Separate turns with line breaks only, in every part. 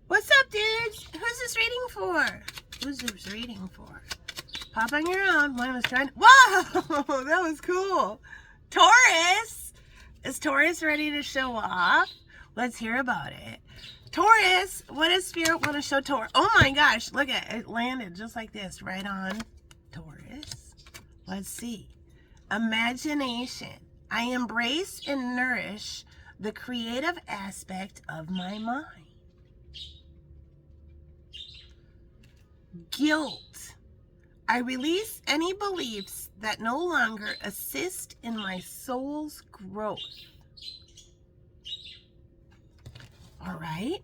What's up, dudes? Who's this reading for? Who's this reading for? Pop on your own. One was trying. Whoa! That was cool. Taurus! Is Taurus ready to show off? Let's hear about it. Taurus, what does Spirit want to show Taurus? Oh my gosh, look at it. It landed just like this, right on Taurus. Let's see. Imagination. I embrace and nourish the creative aspect of my mind. Guilt. I release any beliefs that no longer assist in my soul's growth. All right.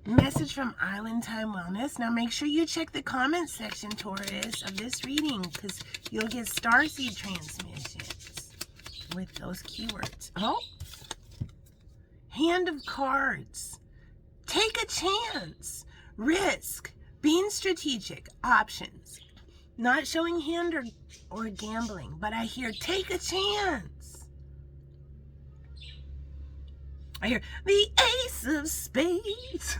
Message from Island Time Wellness. Now make sure you check the comment section, Taurus, of this reading, because you'll get Starseed transmissions with those keywords. Oh. Hand of Cards. Take a chance. Risk. Being strategic. Options. Not showing hand or gambling, but I hear take a chance. I hear the Ace of Spades.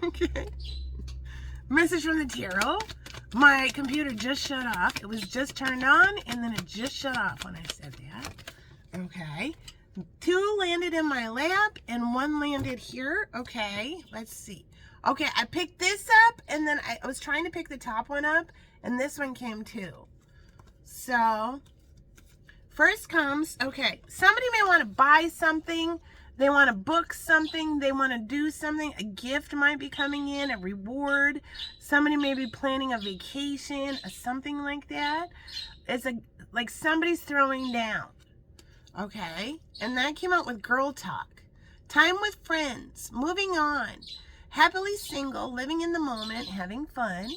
Okay. Message from the tarot. My computer just shut off. It was just turned on and then it just shut off when I said that. Okay. 2 landed in my lap and 1 landed here. Okay. Let's see. Okay, I picked this up and then I was trying to pick the top one up and this one came too. So, first comes, okay, somebody may want to buy something, they want to book something, they want to do something, a gift might be coming in, a reward, somebody may be planning a vacation, or something like that. It's like somebody's throwing down, okay? And that came out with girl talk. Time with friends, moving on. Happily single, living in the moment, having fun.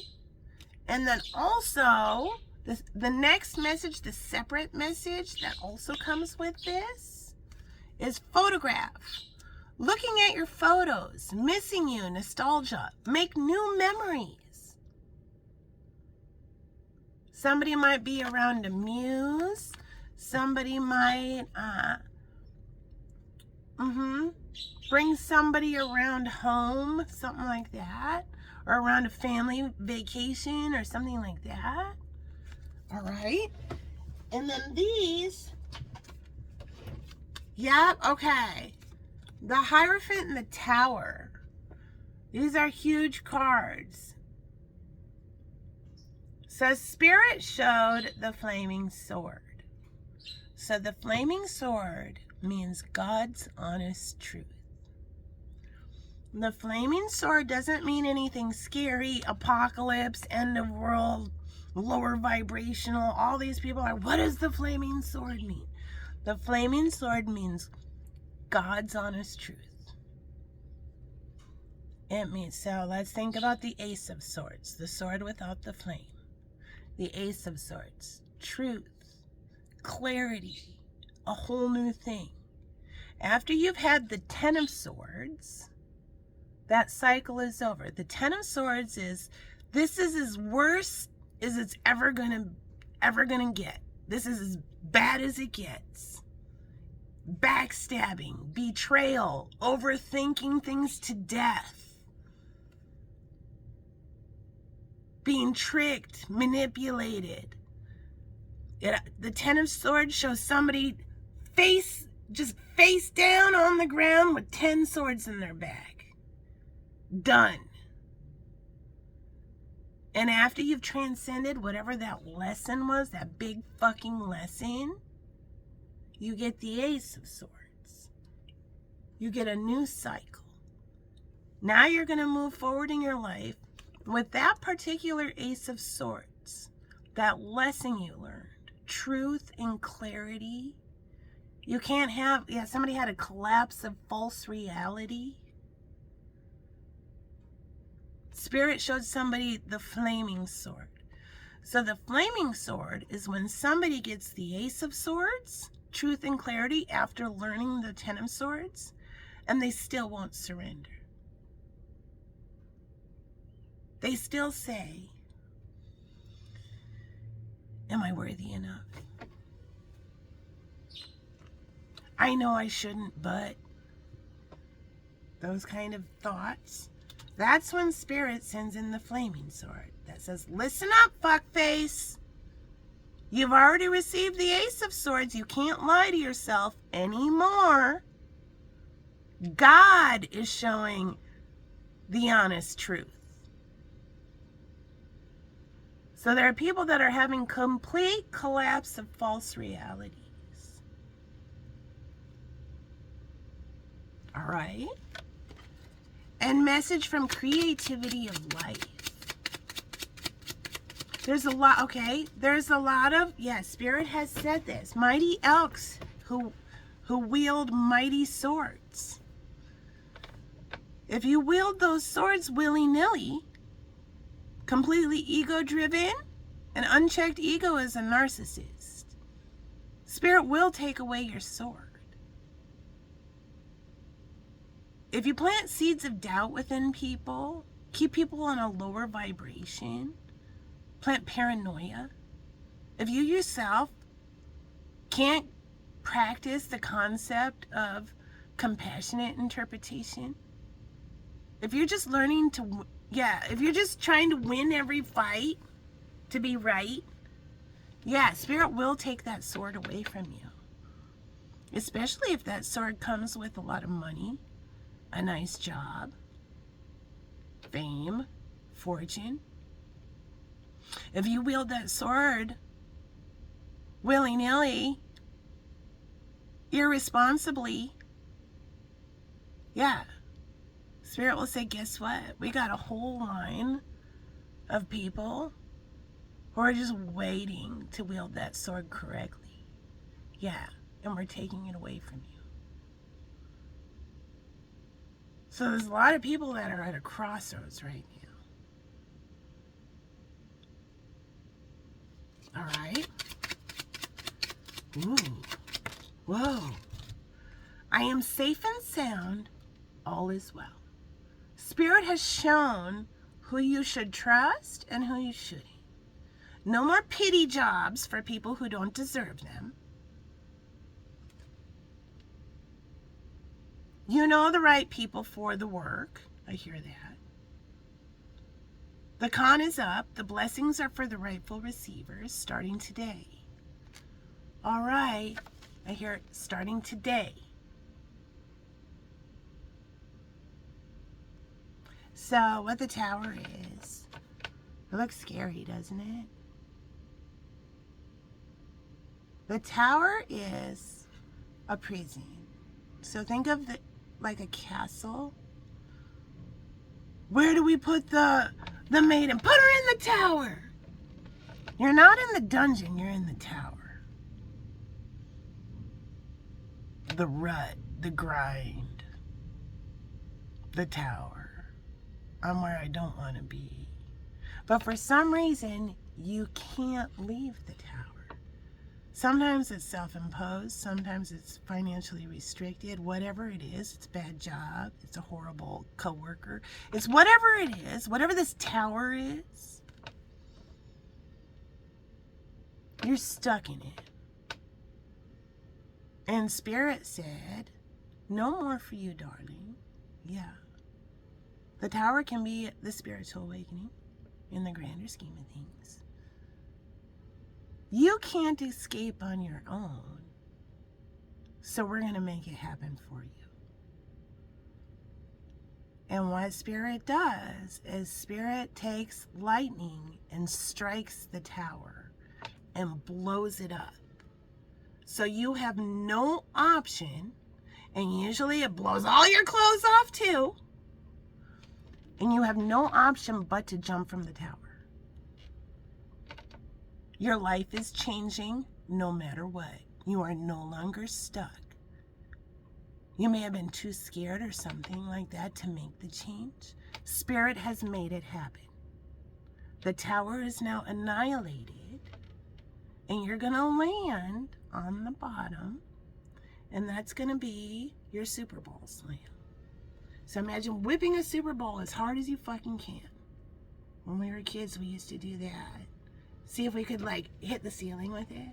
And then also, the next message, the separate message that also comes with this is photograph. Looking at your photos, missing you, nostalgia. Make new memories. Somebody might be around a muse. Somebody might, bring somebody around home, something like that, or around a family vacation or something like that. All right. And then these, yep, okay. The Hierophant and the Tower. These are huge cards. So Spirit showed the flaming sword. So the flaming sword means God's honest truth. The flaming sword doesn't mean anything scary, apocalypse, end of world, lower vibrational. All these people are, what does the flaming sword mean? The flaming sword means God's honest truth. It means, so let's think about the Ace of Swords, the sword without the flame. The Ace of Swords, truth, clarity, a whole new thing. After you've had the Ten of Swords, that cycle is over. The Ten of Swords is, this is as worse as it's ever gonna get. This is as bad as it gets. Backstabbing, betrayal, overthinking things to death. Being tricked, manipulated. The Ten of Swords shows somebody face down on the ground with 10 swords in their bag. Done. And after you've transcended whatever that lesson was, that big fucking lesson, you get the Ace of Swords. You get a new cycle. Now you're going to move forward in your life with that particular Ace of Swords, that lesson you learned, truth and clarity. You can't have, somebody had a collapse of false reality. Spirit showed somebody the flaming sword. So the flaming sword is when somebody gets the Ace of Swords, truth and clarity, after learning the Ten of Swords, and they still won't surrender. They still say, am I worthy enough? I know I shouldn't, but those kind of thoughts, that's when Spirit sends in the flaming sword that says, listen up, fuckface. You've already received the Ace of Swords. You can't lie to yourself anymore. God is showing the honest truth. So there are people that are having complete collapse of false realities. All right? And message from creativity of life. There's a lot, okay? There's a lot of, Spirit has said this. Mighty elks who wield mighty swords. If you wield those swords willy-nilly, completely ego-driven, an unchecked ego is a narcissist. Spirit will take away your sword. If you plant seeds of doubt within people, keep people on a lower vibration, plant paranoia, if you yourself can't practice the concept of compassionate interpretation, if you're just learning to, if you're just trying to win every fight to be right, Spirit will take that sword away from you. Especially if that sword comes with a lot of money, a nice job, fame, fortune. If you wield that sword willy-nilly, irresponsibly, Spirit will say, guess what? We got a whole line of people who are just waiting to wield that sword correctly. And we're taking it away from you. So there's a lot of people that are at a crossroads right now. All right? Ooh. Whoa. I am safe and sound. All is well. Spirit has shown who you should trust and who you shouldn't. No more pity jobs for people who don't deserve them. You know the right people for the work. I hear that. The con is up. The blessings are for the rightful receivers starting today. All right. I hear it starting today. So what the Tower is, it looks scary, doesn't it? The Tower is a prison. So think of it like a castle. Where do we put the maiden? Put her in the tower. You're not in the dungeon, you're in the tower. The rut, the grind, the tower. I'm where I don't want to be. But for some reason, you can't leave the tower. Sometimes it's self-imposed, sometimes it's financially restricted, whatever it is, it's a bad job, it's a horrible coworker, it's whatever it is, whatever this tower is, you're stuck in it. And Spirit said, no more for you, darling. The Tower can be the spiritual awakening in the grander scheme of things. You can't escape on your own. So we're going to make it happen for you. And what Spirit does is Spirit takes lightning and strikes the tower and blows it up. So you have no option, and usually it blows all your clothes off too. And you have no option but to jump from the tower. Your life is changing no matter what. You are no longer stuck. You may have been too scared or something like that to make the change. Spirit has made it happen. The tower is now annihilated, and you're going to land on the bottom, and that's going to be your Super Bowl slam. So imagine whipping a Super Bowl as hard as you fucking can. When we were kids, we used to do that. See if we could, like, hit the ceiling with it.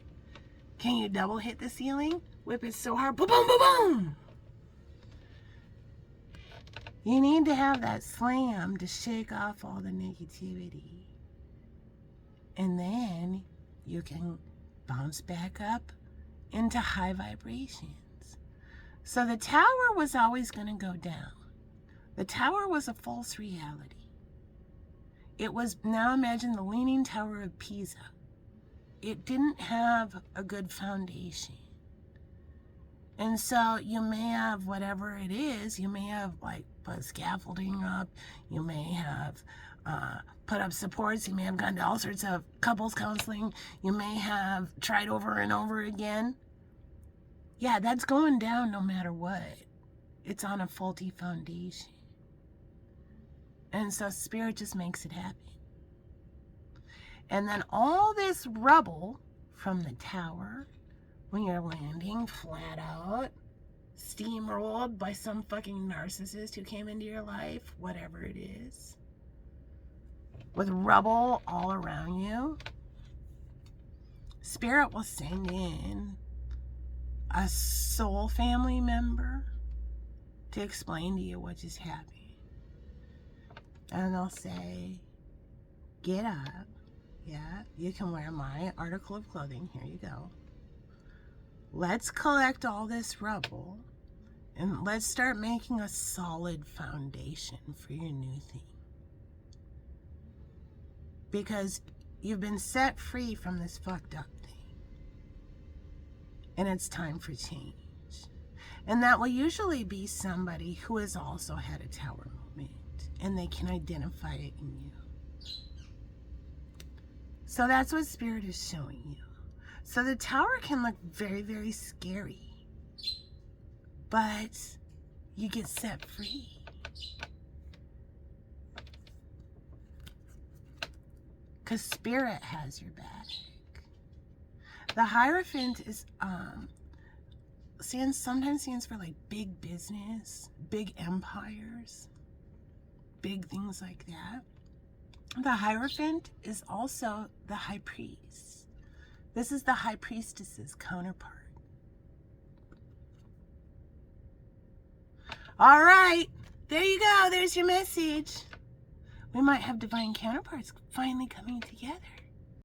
Can you double hit the ceiling? Whip it so hard, boom, boom, boom, boom. You need to have that slam to shake off all the negativity. And then you can bounce back up into high vibrations. So the tower was always going to go down. The tower was a false reality. It was, now imagine the Leaning Tower of Pisa. It didn't have a good foundation. And so you may have whatever it is, you may have like put scaffolding up, you may have put up supports, you may have gone to all sorts of couples counseling, you may have tried over and over again. Yeah, that's going down no matter what. It's on a faulty foundation. And so Spirit just makes it happen. And then all this rubble from the tower, when you're landing flat out, steamrolled by some fucking narcissist who came into your life, whatever it is, with rubble all around you, Spirit will send in a soul family member to explain to you what just happened. And they'll say, get up. Yeah, you can wear my article of clothing. Here you go. Let's collect all this rubble and let's start making a solid foundation for your new thing. Because you've been set free from this fucked up thing. And it's time for change. And that will usually be somebody who has also had a tower moment. And they can identify it in you. So that's what Spirit is showing you. So the tower can look very, very scary. But you get set free. Because Spirit has your back. The Hierophant is sometimes stands for like big business, big empires, big things like that. The Hierophant is also the High Priest. This is the High Priestess's counterpart. All right, there you go. There's your message. We might have divine counterparts finally coming together.